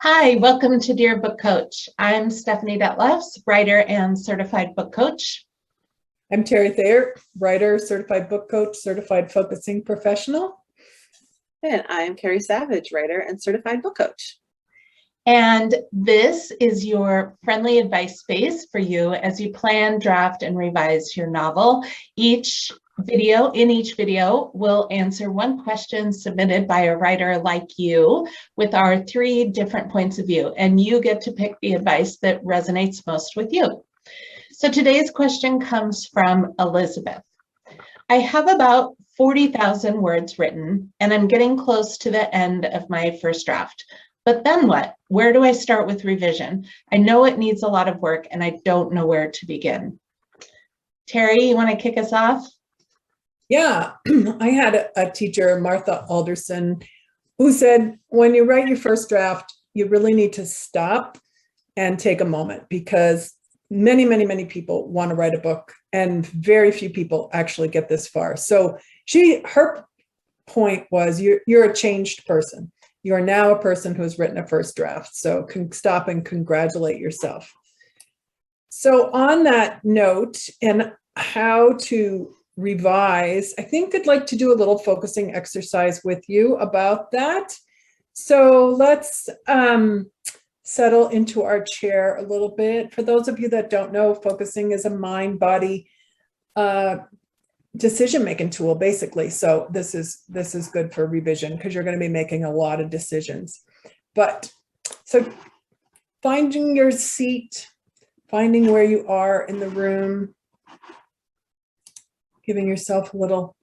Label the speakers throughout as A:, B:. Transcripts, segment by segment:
A: Hi, welcome to Dear Book Coach. I'm Stephanie Detlefs, writer and certified book coach.
B: I'm Terry Thayer, writer, certified book coach, certified focusing professional.
C: And I'm Carrie Savage, writer and certified book coach.
A: And this is your friendly advice space for you as you plan, draft, and revise your novel. In each video, we'll answer one question submitted by a writer like you with our 3 different points of view, and you get to pick the advice that resonates most with you. So today's question comes from Elizabeth. I have about 40,000 words written, and I'm getting close to the end of my first draft. But then what? Where do I start with revision? I know it needs a lot of work, and I don't know where to begin. Terry, you want to kick us off?
B: Yeah, I had a teacher, Martha Alderson, who said, when you write your first draft, you really need to stop and take a moment, because many people want to write a book and very few people actually get this far. So her point was, you're a changed person. You are now a person who has written a first draft. So stop and congratulate yourself. So on that note, and how to revise, I think I'd like to do a little focusing exercise with you about that. So let's settle into our chair a little bit. For those of you that don't know, focusing is a mind-body decision-making tool, basically. So this is good for revision because you're going to be making a lot of decisions. But so finding your seat, finding where you are in the room, giving yourself a little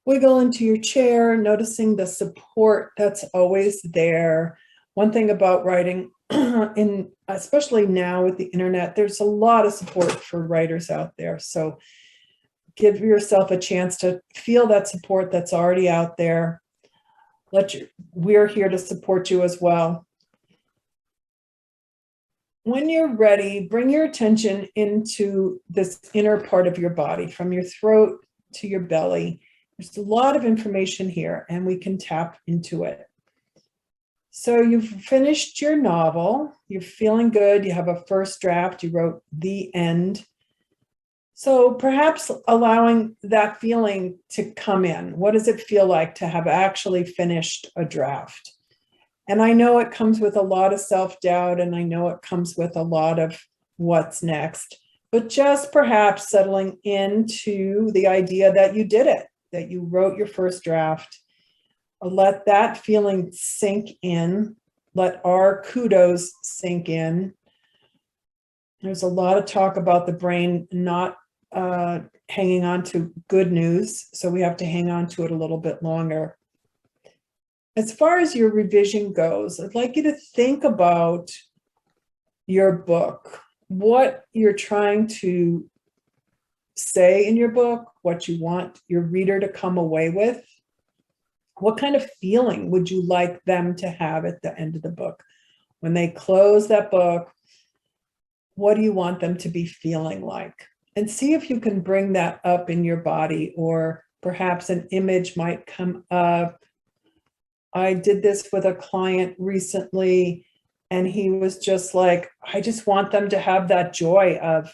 B: wiggle into your chair, noticing the support that's always there. One thing about writing, especially now with the internet, there's a lot of support for writers out there. So give yourself a chance to feel that support that's already out there. We're here to support you as well. When you're ready, bring your attention into this inner part of your body, from your throat to your belly. There's a lot of information here, and we can tap into it. So you've finished your novel, you're feeling good, you have a first draft, you wrote the end. So perhaps allowing that feeling to come in. What does it feel like to have actually finished a draft? And I know it comes with a lot of self-doubt, and I know it comes with a lot of what's next, but just perhaps settling into the idea that you did it, that you wrote your first draft. Let that feeling sink in. Let our kudos sink in. There's a lot of talk about the brain not hanging on to good news, so we have to hang on to it a little bit longer. As far as your revision goes, I'd like you to think about your book, what you're trying to say in your book, what you want your reader to come away with. What kind of feeling would you like them to have at the end of the book? When they close that book, what do you want them to be feeling like? And see if you can bring that up in your body, or perhaps an image might come up. I did this with a client recently, and he was just like, I just want them to have that joy of,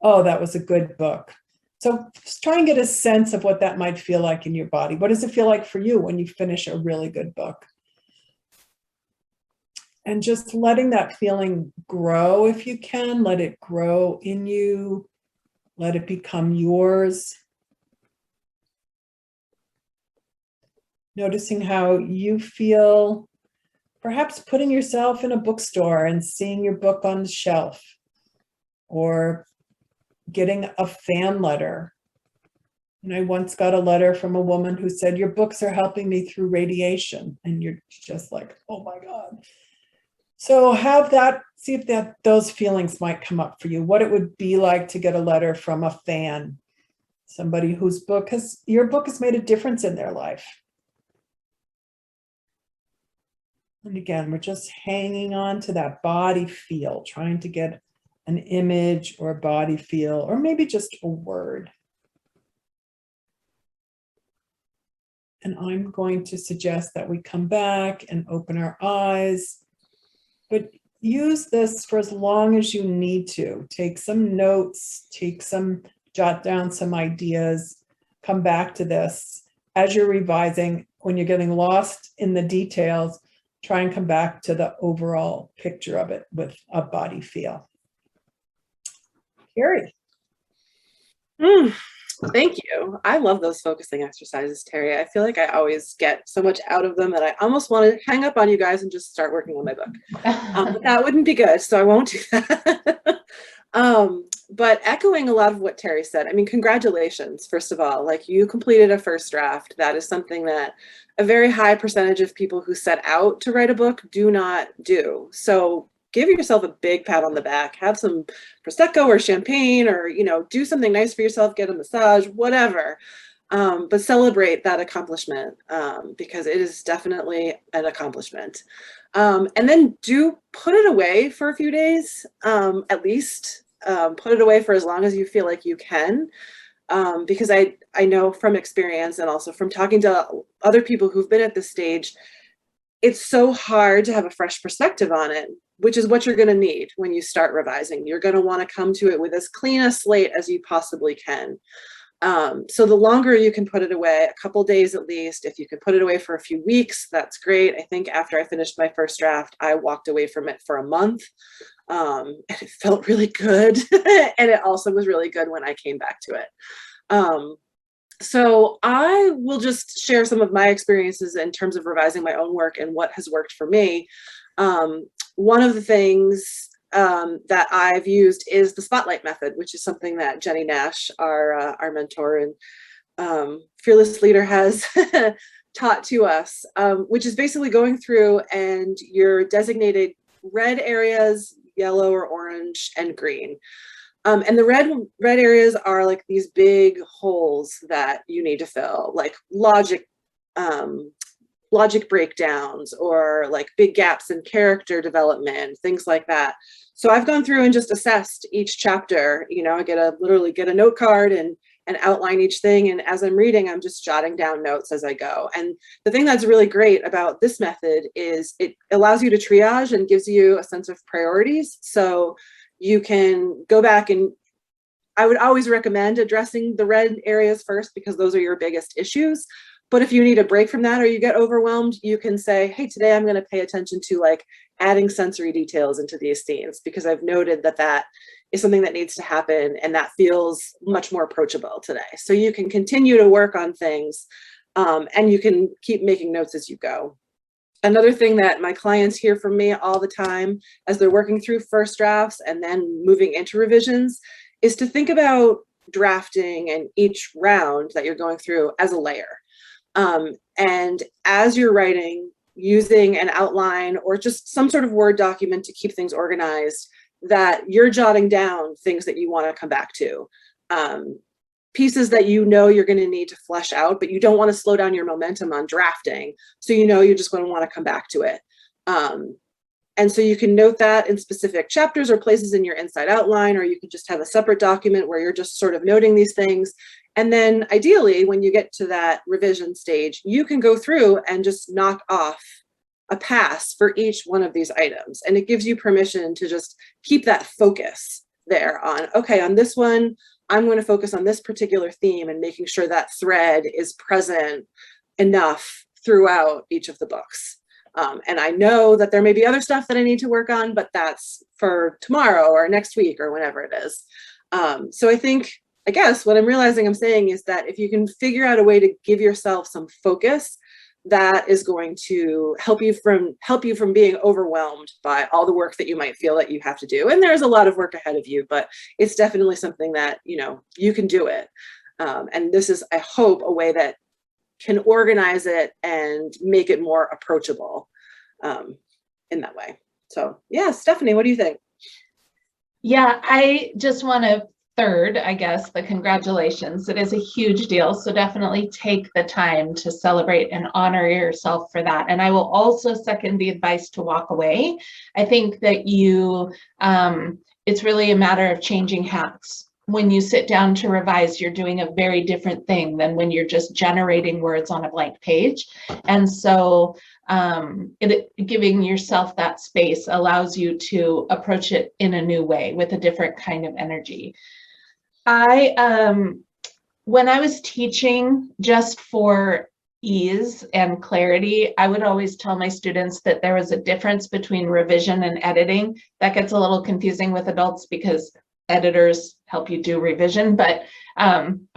B: oh, that was a good book. So just try and get a sense of what that might feel like in your body. What does it feel like for you when you finish a really good book? And just letting that feeling grow if you can. Let it grow in you. Let it become yours. Noticing how you feel, perhaps putting yourself in a bookstore and seeing your book on the shelf, or getting a fan letter. And I once got a letter from a woman who said, your books are helping me through radiation. And you're just like, oh my God. So have that, see if those feelings might come up for you, what it would be like to get a letter from a fan, somebody whose your book has made a difference in their life. And again, we're just hanging on to that body feel, trying to get an image or a body feel, or maybe just a word. And I'm going to suggest that we come back and open our eyes but use this for as long as you need to. Take some notes, jot down some ideas, come back to this as you're revising. When you're getting lost in the details, try and come back to the overall picture of it with a body feel. Carrie.
C: Thank you. I love those focusing exercises, Terry. I feel like I always get so much out of them that I almost want to hang up on you guys and just start working on my book. But that wouldn't be good, so I won't do that. But echoing a lot of what Terry said, I mean, congratulations, first of all. Like, you completed a first draft. That is something that a very high percentage of people who set out to write a book do not do. So give yourself a big pat on the back. Have some Prosecco or champagne, or, you know, do something nice for yourself, get a massage, whatever. But celebrate that accomplishment, because it is definitely an accomplishment. And then do put it away for a few days, at least. Put it away for as long as you feel like you can, because I know from experience, and also from talking to other people who've been at this stage, it's so hard to have a fresh perspective on it, which is what you're going to need when you start revising. You're going to want to come to it with as clean a slate as you possibly can. So the longer you can put it away, a couple days at least, if you can put it away for a few weeks, that's great. I think after I finished my first draft, I walked away from it for a month. And it felt really good. And it also was really good when I came back to it. So I will just share some of my experiences in terms of revising my own work and what has worked for me. One of the things that I've used is the spotlight method, which is something that Jenny Nash, our mentor and fearless leader, has taught to us, which is basically going through and you're designated red areas, yellow or orange, and green. And the red areas are like these big holes that you need to fill, like logic breakdowns, or like big gaps in character development, things like that. So I've gone through and just assessed each chapter. You know, I literally get a note card and outline each thing. And as I'm reading, I'm just jotting down notes as I go. And the thing that's really great about this method is it allows you to triage and gives you a sense of priorities. So you can go back, and I would always recommend addressing the red areas first, because those are your biggest issues. But if you need a break from that, or you get overwhelmed, you can say, hey, today I'm going to pay attention to like adding sensory details into these scenes, because I've noted that that is something that needs to happen, and that feels much more approachable today. So you can continue to work on things, and you can keep making notes as you go. Another thing that my clients hear from me all the time as they're working through first drafts and then moving into revisions is to think about drafting and each round that you're going through as a layer. And as you're writing, using an outline or just some sort of Word document to keep things organized, that you're jotting down things that you want to come back to, pieces that you know you're going to need to flesh out, but you don't want to slow down your momentum on drafting. So you know you're just going to want to come back to it. And so you can note that in specific chapters or places in your inside outline, or you can just have a separate document where you're just sort of noting these things. And then ideally, when you get to that revision stage, you can go through and just knock off a pass for each one of these items. And it gives you permission to just keep that focus there on, okay, on this one, I'm going to focus on this particular theme and making sure that thread is present enough throughout each of the books. And I know that there may be other stuff that I need to work on, but that's for tomorrow or next week or whenever it is. So I guess what I'm realizing I'm saying is that if you can figure out a way to give yourself some focus, that is going to help you from being overwhelmed by all the work that you might feel that you have to do. And there's a lot of work ahead of you, but it's definitely something that, you know, you can do it. And this is, I hope, a way that can organize it and make it more approachable in that way. So yeah, Stephanie, what do you think?
A: Yeah, I just want to third, I guess, the congratulations. It is a huge deal. So definitely take the time to celebrate and honor yourself for that. And I will also second the advice to walk away. I think that it's really a matter of changing hats. When you sit down to revise, you're doing a very different thing than when you're just generating words on a blank page. And so Giving yourself that space allows you to approach it in a new way with a different kind of energy. When I was teaching, just for ease and clarity, I would always tell my students that there was a difference between revision and editing. That gets a little confusing with adults because editors help you do revision, but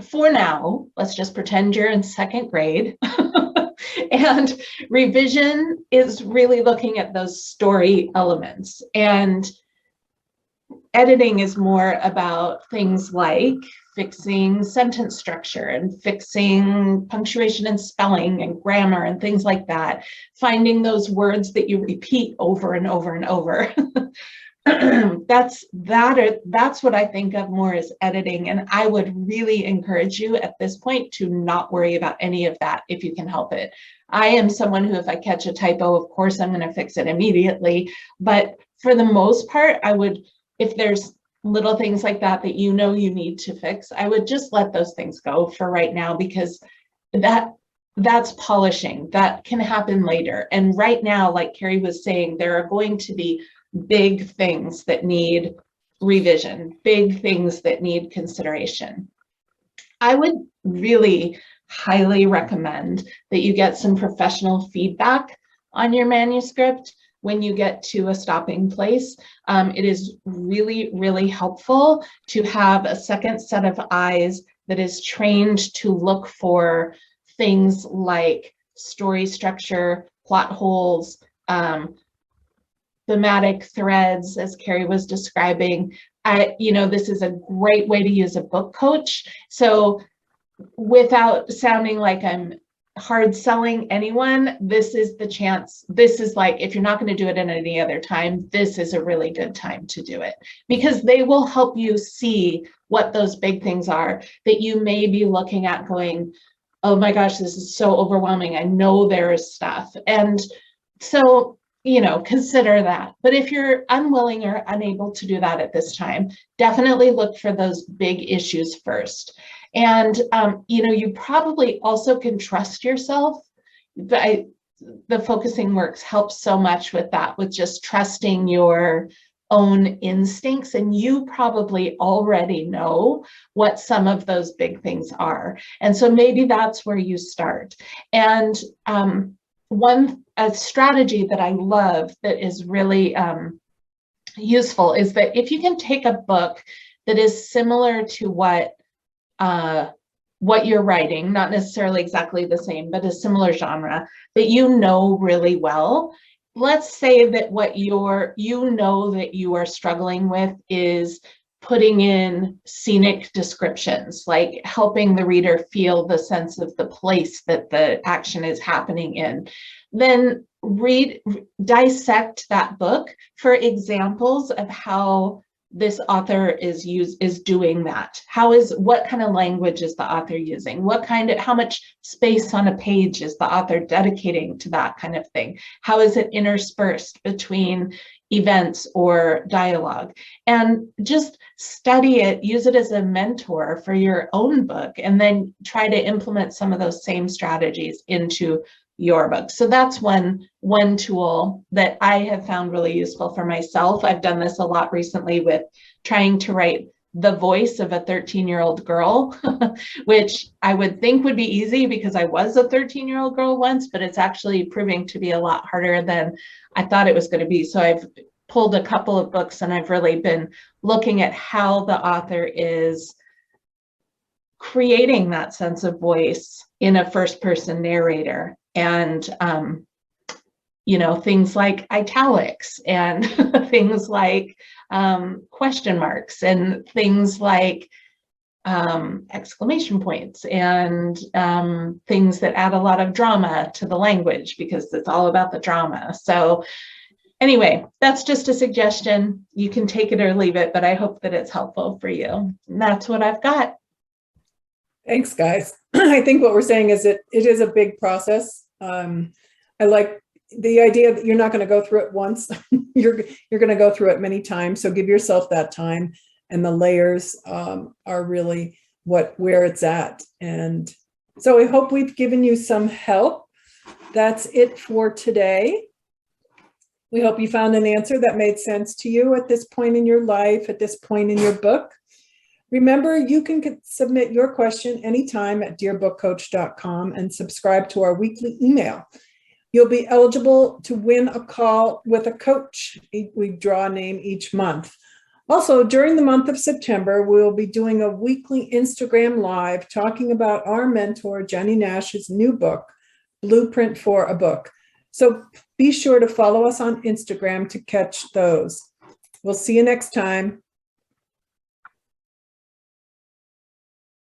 A: for now, let's just pretend you're in second grade. And revision is really looking at those story elements, and editing is more about things like fixing sentence structure and fixing punctuation and spelling and grammar and things like that, finding those words that you repeat over and over and over. That's what I think of more as editing, and I would really encourage you at this point to not worry about any of that if you can help it. I am someone who, if I catch a typo, of course I'm going to fix it immediately, but for the most part, I would, if there's little things like that that you know you need to fix, I would just let those things go for right now, because that's polishing. That can happen later. And right now, like Carrie was saying, there are going to be big things that need revision, big things that need consideration. I would really highly recommend that you get some professional feedback on your manuscript when you get to a stopping place. It is really, really helpful to have a second set of eyes that is trained to look for things like story structure, plot holes, thematic threads, as Carrie was describing. This is a great way to use a book coach. So without sounding like I'm hard selling anyone, this is the chance. This is like, if you're not going to do it at any other time, this is a really good time to do it, because they will help you see what those big things are that you may be looking at going, oh my gosh, this is so overwhelming. I know there is stuff. And so, consider that. But if you're unwilling or unable to do that at this time, definitely look for those big issues first. And, you probably also can trust yourself. The focusing works helps so much with that, with just trusting your own instincts. And you probably already know what some of those big things are. And so maybe that's where you start. And a strategy that I love that is really useful is that if you can take a book that is similar to what you're writing, not necessarily exactly the same, but a similar genre that you know really well. Let's say that what that you are struggling with is putting in scenic descriptions, like helping the reader feel the sense of the place that the action is happening in. Then dissect that book for examples of how this author is doing that. What kind of language is the author using? How much space on a page is the author dedicating to that kind of thing? How is it interspersed between events or dialogue? And just study it, use it as a mentor for your own book, and then try to implement some of those same strategies into your book. So that's one tool that I have found really useful for myself. I've done this a lot recently with trying to write the voice of a 13-year-old girl, which I would think would be easy because I was a 13-year-old girl once, but it's actually proving to be a lot harder than I thought it was going to be. So I've pulled a couple of books and I've really been looking at how the author is creating that sense of voice in a first-person narrator. And, things like italics and things like question marks and things like exclamation points and things that add a lot of drama to the language, because it's all about the drama. So anyway, that's just a suggestion. You can take it or leave it, but I hope that it's helpful for you. And that's what I've got.
B: Thanks, guys. I think what we're saying is that it is a big process. I like the idea that you're not going to go through it once. You're going to go through it many times. So give yourself that time, and the layers are really where it's at. And so I hope we've given you some help. That's it for today. We hope you found an answer that made sense to you at this point in your life, at this point in your book. Remember, you can submit your question anytime at dearbookcoach.com and subscribe to our weekly email. You'll be eligible to win a call with a coach. We draw a name each month. Also, during the month of September, we'll be doing a weekly Instagram Live talking about our mentor, Jenny Nash's new book, Blueprint for a Book. So be sure to follow us on Instagram to catch those. We'll see you next time.